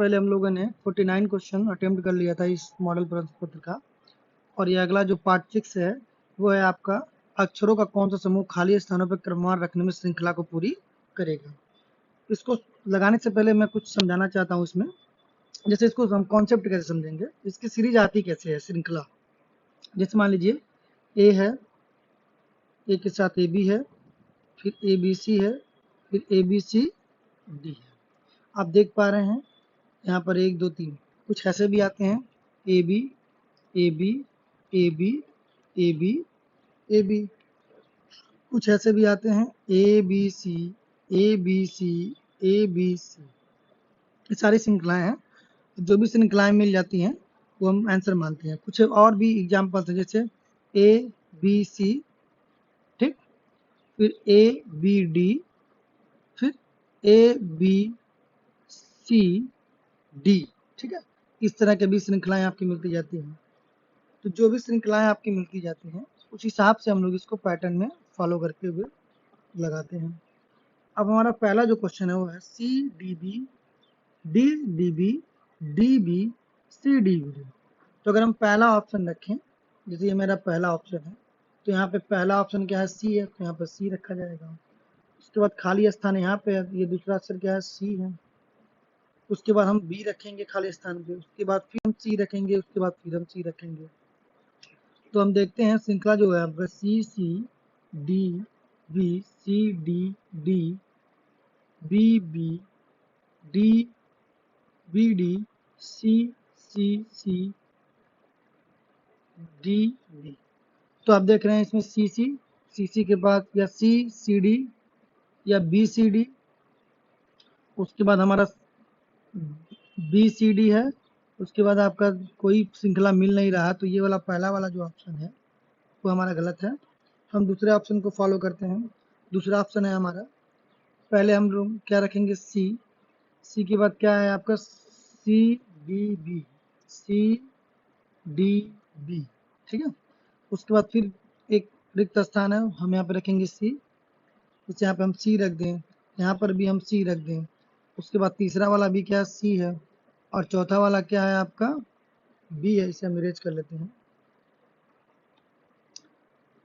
पहले हम लोगों ने 49 क्वेश्चन अटेम्प्ट कर लिया था इस मॉडल प्रश्न पत्र का। और ये अगला जो पार्ट 6 है वो है आपका अक्षरों का कौन सा समूह खाली स्थानों पर क्रमवार रखने में श्रृंखला को पूरी करेगा। इसको लगाने से पहले मैं कुछ समझाना चाहता हूँ इसमें। जैसे इसको हम कॉन्सेप्ट कैसे समझेंगे, इसकी सीरीज आती कैसे है श्रृंखला। जैसे मान लीजिए ए है, ए के साथ ए बी है, फिर ए बी सी है, फिर ए बी सी डी है। आप देख पा रहे हैं यहाँ पर 1 2 3 कुछ ऐसे भी आते हैं, A B A B A B A B A B. कुछ ऐसे भी आते हैं A B C A B C A B C. ये सारी श्रृंखलाएं हैं, जो भी श्रृंखलाएं मिल जाती हैं वो हम आंसर मानते हैं। कुछ और भी एग्जाम्पल्स हैं जैसे ए बी सी, ठीक, फिर ए बी डी, फिर ए बी सी डी, ठीक है। इस तरह के भी श्रृंखलाएं आपकी मिलती जाती हैं। तो जो भी श्रृंखलाएं आपकी मिलती जाती हैं उस हिसाब से हम लोग इसको पैटर्न में फॉलो करते हुए लगाते हैं। अब हमारा पहला जो क्वेश्चन है वो है C D B D D B D B C D B. तो अगर हम पहला ऑप्शन रखें, जैसे ये मेरा पहला ऑप्शन है, तो यहाँ पे पहला ऑप्शन क्या है सी है, तो यहाँ पर सी रखा जाएगा। उसके बाद खाली स्थान यहाँ पे ये दूसरा अक्षर क्या है सी है। उसके बाद हम बी रखेंगे खाली स्थान पे, उसके बाद फिर हम सी रखेंगे, उसके बाद फिर हम सी रखेंगे। तो हम देखते हैं श्रृंखला जो है आपका C C D B C D D B B D B D C C C D D. तो आप देख रहे हैं इसमें सी सी के बाद या सी सी डी या बी सी डी, उसके बाद हमारा बी सी डी है, उसके बाद आपका कोई श्रृंखला मिल नहीं रहा। तो ये वाला पहला वाला जो ऑप्शन है वो हमारा गलत है। हम दूसरे ऑप्शन को फॉलो करते हैं। दूसरा ऑप्शन है हमारा, पहले हम लोग क्या रखेंगे सी के बाद क्या है आपका C D B C D B, ठीक है। उसके बाद फिर एक रिक्त स्थान है, हम यहाँ पे रखेंगे सी, तो यहाँ पे हम सी रख दें, यहाँ पर भी हम सी रख दें। उसके बाद तीसरा वाला भी क्या सी है, और चौथा वाला क्या है आपका बी है, इसे हम इरेज कर लेते हैं।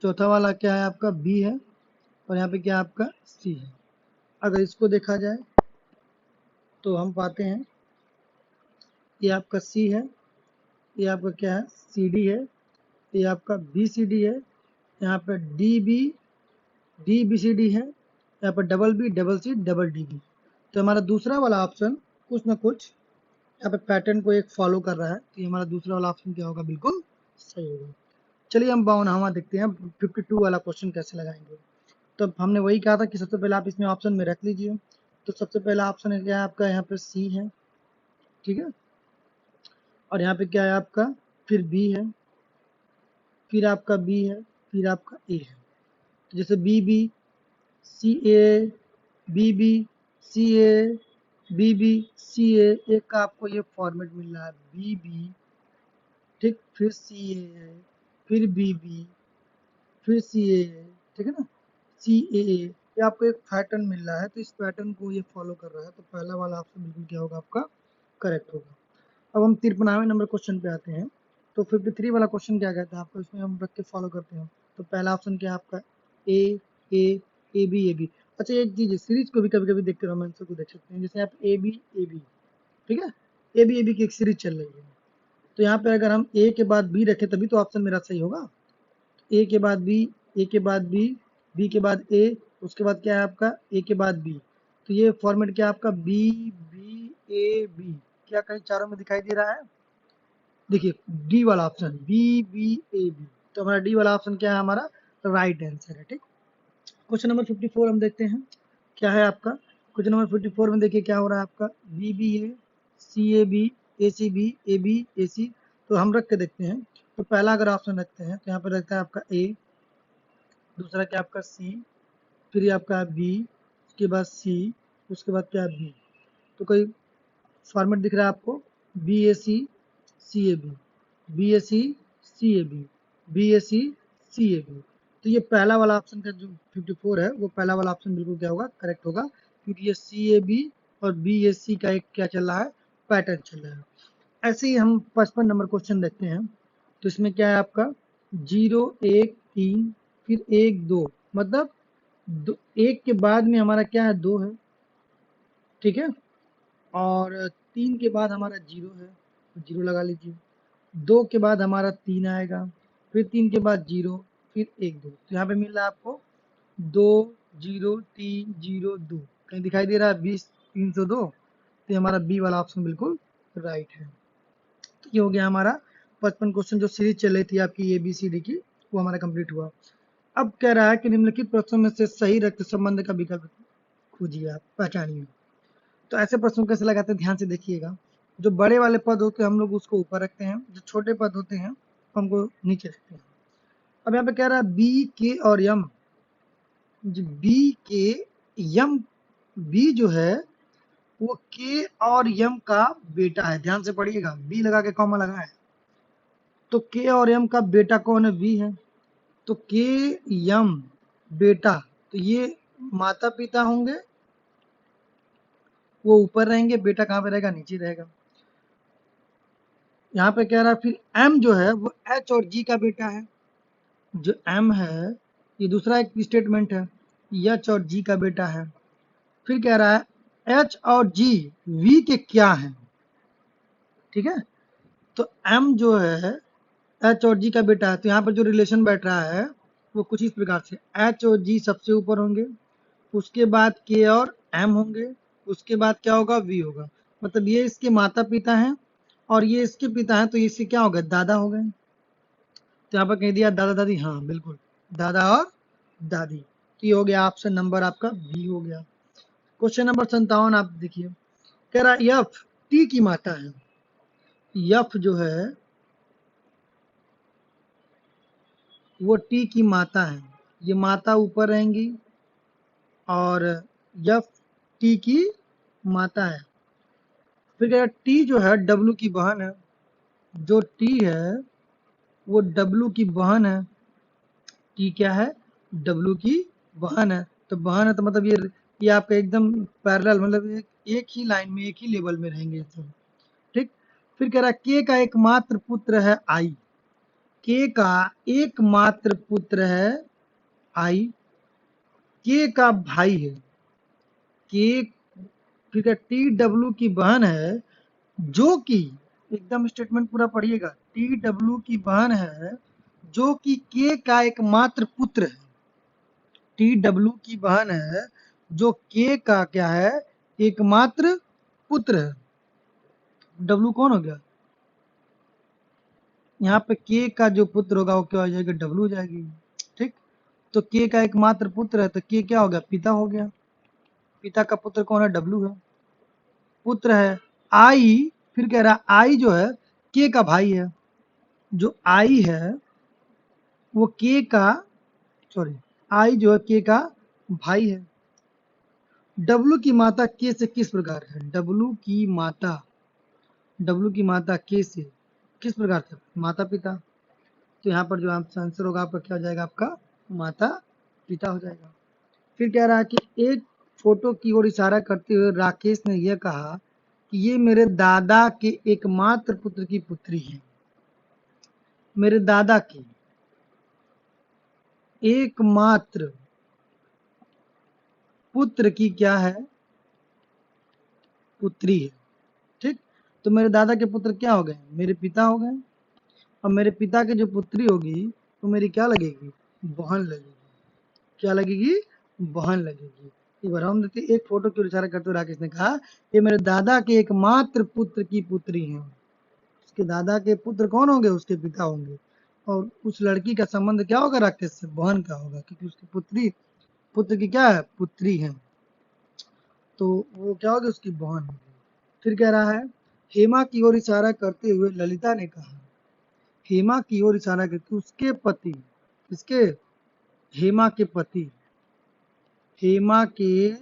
चौथा वाला क्या है आपका बी है, और यहाँ पे क्या आपका सी है। अगर इसको देखा जाए तो हम पाते हैं ये आपका सी है, ये आपका क्या है सी डी है, ये आपका बी सी डी है, यहाँ पर डी बी सी डी है, यहाँ पर double B double C double D B. तो हमारा दूसरा वाला ऑप्शन कुछ ना कुछ यहाँ पे पैटर्न को एक फॉलो कर रहा है। तो ये हमारा दूसरा वाला ऑप्शन क्या होगा, बिल्कुल सही होगा। चलिए हम 52वां देखते हैं 52 वाला क्वेश्चन कैसे लगाएंगे। तो हमने वही कहा था कि सबसे पहले आप इसमें ऑप्शन में रख लीजिए। तो सबसे पहला ऑप्शन है क्या आपका यहाँ पे सी है, ठीक है, और यहाँ पे क्या है आपका फिर बी है, फिर आपका बी है, फिर आपका ए है। तो जैसे B B C A B B C A B B C A, एक का आपको ये फॉर्मेट मिल रहा है बी बी, ठीक, फिर सी ए, फिर बी बी, फिर सी ए, ठीक है ना, सी ए, ये आपको एक पैटर्न मिल रहा है। तो इस पैटर्न को ये फॉलो कर रहा है। तो पहला वाला ऑप्शन बिल्कुल क्या होगा आपका करेक्ट होगा। अब हम 53वें नंबर क्वेश्चन पे आते हैं। तो 53 वाला क्वेश्चन क्या कहता है आपको, इसमें हम रख के फॉलो करते हैं। तो पहला ऑप्शन क्या है आपका ए ए बी। अच्छा एक चीज, सीरीज को भी कभी कभी देखते रहो, आंसर को देख सकते हैं। जैसे आप ए बी, ठीक है, ए बी की एक सीरीज चल रही है। तो यहाँ पे अगर हम ए के बाद बी रखें तभी तो ऑप्शन मेरा सही होगा। ए के बाद बी, ए के बाद बी, बी के बाद ए, उसके बाद क्या है आपका ए के बाद बी। तो ये फॉर्मेट क्या आपका बी बी ए बी, क्या कहीं चारों में दिखाई दे रहा है? देखिए डी वाला option B B A B. तो हमारा डी वाला ऑप्शन क्या है, हमारा राइट आंसर है, ठीक। क्वेश्चन नंबर 54 हम देखते हैं क्या है आपका। क्वेश्चन नंबर 54 में देखिए क्या हो रहा है आपका B B A C A B A C B A C. तो हम रख के देखते हैं। तो पहला अगर ऑप्शन रखते हैं तो यहाँ पर रखता है आपका ए, दूसरा क्या आपका सी, फिर आपका बी, उसके बाद सी, उसके बाद क्या बी। तो कोई फॉर्मेट दिख रहा है आपको B A C C A B, B A C C A B, B A C C A B. तो ये पहला वाला ऑप्शन का जो 54 है वो पहला वाला ऑप्शन बिल्कुल क्या होगा करेक्ट होगा, क्योंकि ये सी ए बी और बी ए सी का एक क्या चल रहा है पैटर्न चल रहा है। ऐसे ही हम 55 नंबर क्वेश्चन देखते हैं। तो इसमें क्या है आपका 0 1 3 फिर 1 2, मतलब 1 के बाद में हमारा क्या है 2 है, ठीक है, और 3 के बाद हमारा 0 है, 0 लगा लीजिए। 2 के बाद हमारा 3 आएगा, फिर 3 के बाद 0, फिर 1 2। तो यहाँ पे मिल रहा है आपको 2 0 3 0 2। कहीं दिखाई दे रहा है 20 302? तो ये हमारा बी वाला ऑप्शन बिल्कुल राइट है। तो ये हो गया हमारा 55 क्वेश्चन जो सीरीज चल रही थी आपकी ABCD की, वो हमारा कंप्लीट हुआ। अब कह रहा है कि निम्नलिखित प्रश्नों में से सही रक्त संबंध का विकल्प खोजिए, आप पहचानिए। तो ऐसे प्रश्न कैसे लगाते हैं, ध्यान से देखिएगा। जो बड़े वाले पद होते हैं हम लोग उसको ऊपर रखते हैं, जो छोटे पद होते हैं हमको नीचे रखते हैं। अब यहाँ पे कह रहा है बी के और यम, बी के यम, बी जो है वो के और यम का बेटा है। ध्यान से पढ़िएगा, बी लगा के कॉमा लगा है, तो के और यम का बेटा कौन है, बी है। तो के यम बेटा, तो ये माता पिता होंगे, वो ऊपर रहेंगे, बेटा कहाँ पे रहेगा, नीचे रहेगा। यहाँ पे कह रहा है फिर एम जो है वो एच और जी का बेटा है। जो एम है ये दूसरा एक स्टेटमेंट है, एच और जी का बेटा है। फिर कह रहा है एच और जी वी के क्या है, ठीक है। तो एम जो है एच और जी का बेटा है, तो यहाँ पर जो रिलेशन बैठ रहा है वो कुछ इस प्रकार से, एच और जी सबसे ऊपर होंगे, उसके बाद के और एम होंगे, उसके बाद क्या होगा, वी होगा। मतलब ये इसके माता पिता हैं और ये इसके पिता हैं, तो इसके क्या हो गए, दादा हो गए। तो यहाँ पर कह दिया दादा दादी, हाँ बिल्कुल दादा और दादी। तो ये हो गया ऑप्शन नंबर आपका बी हो गया। क्वेश्चन नंबर 57 आप देखिए, कह रहा यफ टी की माता है। यफ जो है वो टी की माता है, ये माता ऊपर रहेंगी और यफ टी की माता है। फिर कह रहा टी जो है डब्लू की बहन है, जो टी है वो डब्लू की बहन है। टी क्या है, डब्लू की बहन है। तो बहन है तो मतलब ये आपका एकदम पैरेलल, मतलब एक ही लाइन में एक ही लेवल में रहेंगे सब, ठीक। फिर कह रहा है के का एकमात्र पुत्र है आई, के का एकमात्र पुत्र है आई, के का भाई है, के, ठीक है, टी डब्लू की बहन है, जो कि, एकदम स्टेटमेंट पूरा पढ़िएगा, टी डब्लू की बहन है जो कि के का एकमात्र पुत्र है। टी डब्लू की बहन है जो के का क्या है, एकमात्र पुत्र है। डब्लू कौन हो गया, यहाँ पे के का जो पुत्र होगा वो क्या हो जाएगा, डब्लू हो जाएगी, ठीक। तो के का एकमात्र पुत्र है, तो के क्या हो गया, पिता हो गया। पिता का पुत्र कौन है, डब्लू है, पुत्र है। आई, फिर कह रहा आई जो है के का भाई है, जो आई है वो के का, सॉरी, आई जो है के का भाई है। डब्लू की माता के से किस प्रकार है, डब्लू की माता के से किस प्रकार से, माता पिता। तो यहाँ पर जो आंसर होगा आपका क्या हो जाएगा, आपका माता पिता हो जाएगा। फिर कह रहा है कि एक फोटो की ओर इशारा करते हुए राकेश ने यह कहा कि ये मेरे दादा के एकमात्र पुत्र की पुत्री है। मेरे दादा की एकमात्र पुत्र की क्या है, पुत्री है, ठीक। तो मेरे दादा के पुत्र क्या हो गए, मेरे पिता हो गए। और मेरे पिता की जो पुत्री होगी तो मेरी क्या लगेगी, बहन लगेगी। क्या लगेगी, बहन लगेगी। एक बार हम देखते, एक फोटो की ओर इशारा करते हुए राकेश ने कहा ये मेरे दादा के एकमात्र पुत्र की पुत्री है। उसके दादा के पुत्र कौन होंगे, उसके पिता होंगे। और उस लड़की का संबंध क्या होगा, राकेश से बहन का होगा, क्योंकि उसकी पुत्री, पुत्र की क्या है, पुत्री है, तो वो क्या होगी, उसकी बहन होगी। फिर कह रहा है हेमा की ओर इशारा करते हुए ललिता ने कहा, हेमा की ओर इशारा करके उसके पति, किसके, हेमा के पति, हेमा के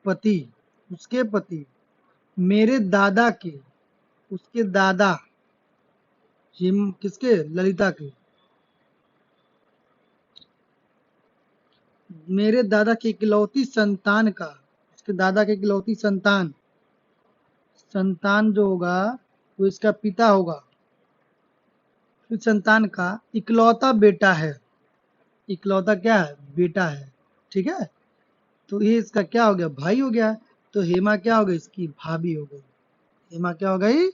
पति, उसके पति, मेरे दादा के, उसके दादा, हिम किसके, ललिता के, मेरे दादा की इकलौती संतान का, उसके दादा की इकलौती संतान, संतान जो होगा वो इसका पिता होगा। इस संतान का इकलौता बेटा है, इकलौता क्या है, बेटा है, ठीक है। तो ये इसका क्या हो गया, भाई हो गया। तो हेमा क्या हो गई, इसकी भाभी हो गई। हेमा क्या हो गई,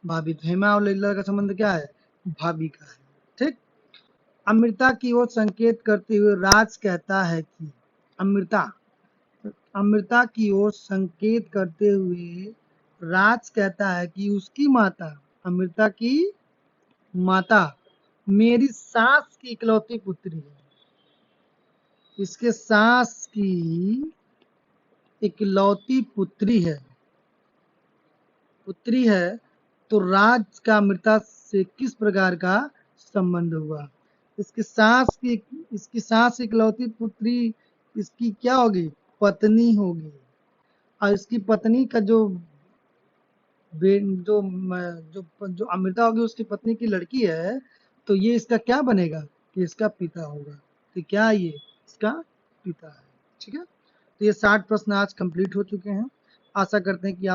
भाभी। तो हेमा और ललिता का संबंध क्या है, भाभी का है, ठीक। अमृता की ओर संकेत करते हुए राज कहता है कि अमृता अमृता की ओर संकेत करते हुए राज कहता है कि उसकी माता, अमृता की माता मेरी सास की इकलौती पुत्री है। इसके सास की इकलौती पुत्री है। तो राज का अमृता से किस प्रकार का संबंध हुआ। इसकी सास की इकलौती पुत्री इसकी क्या होगी, पत्नी होगी। और इसकी पत्नी का जो जो जो अमृता होगी उसकी पत्नी की लड़की है, तो ये इसका क्या बनेगा, कि इसका पिता होगा। तो क्या ये इसका पिता है, ठीक है। तो ये 60 प्रश्न आज कंप्लीट हो चुके हैं। आशा करते हैं कि आप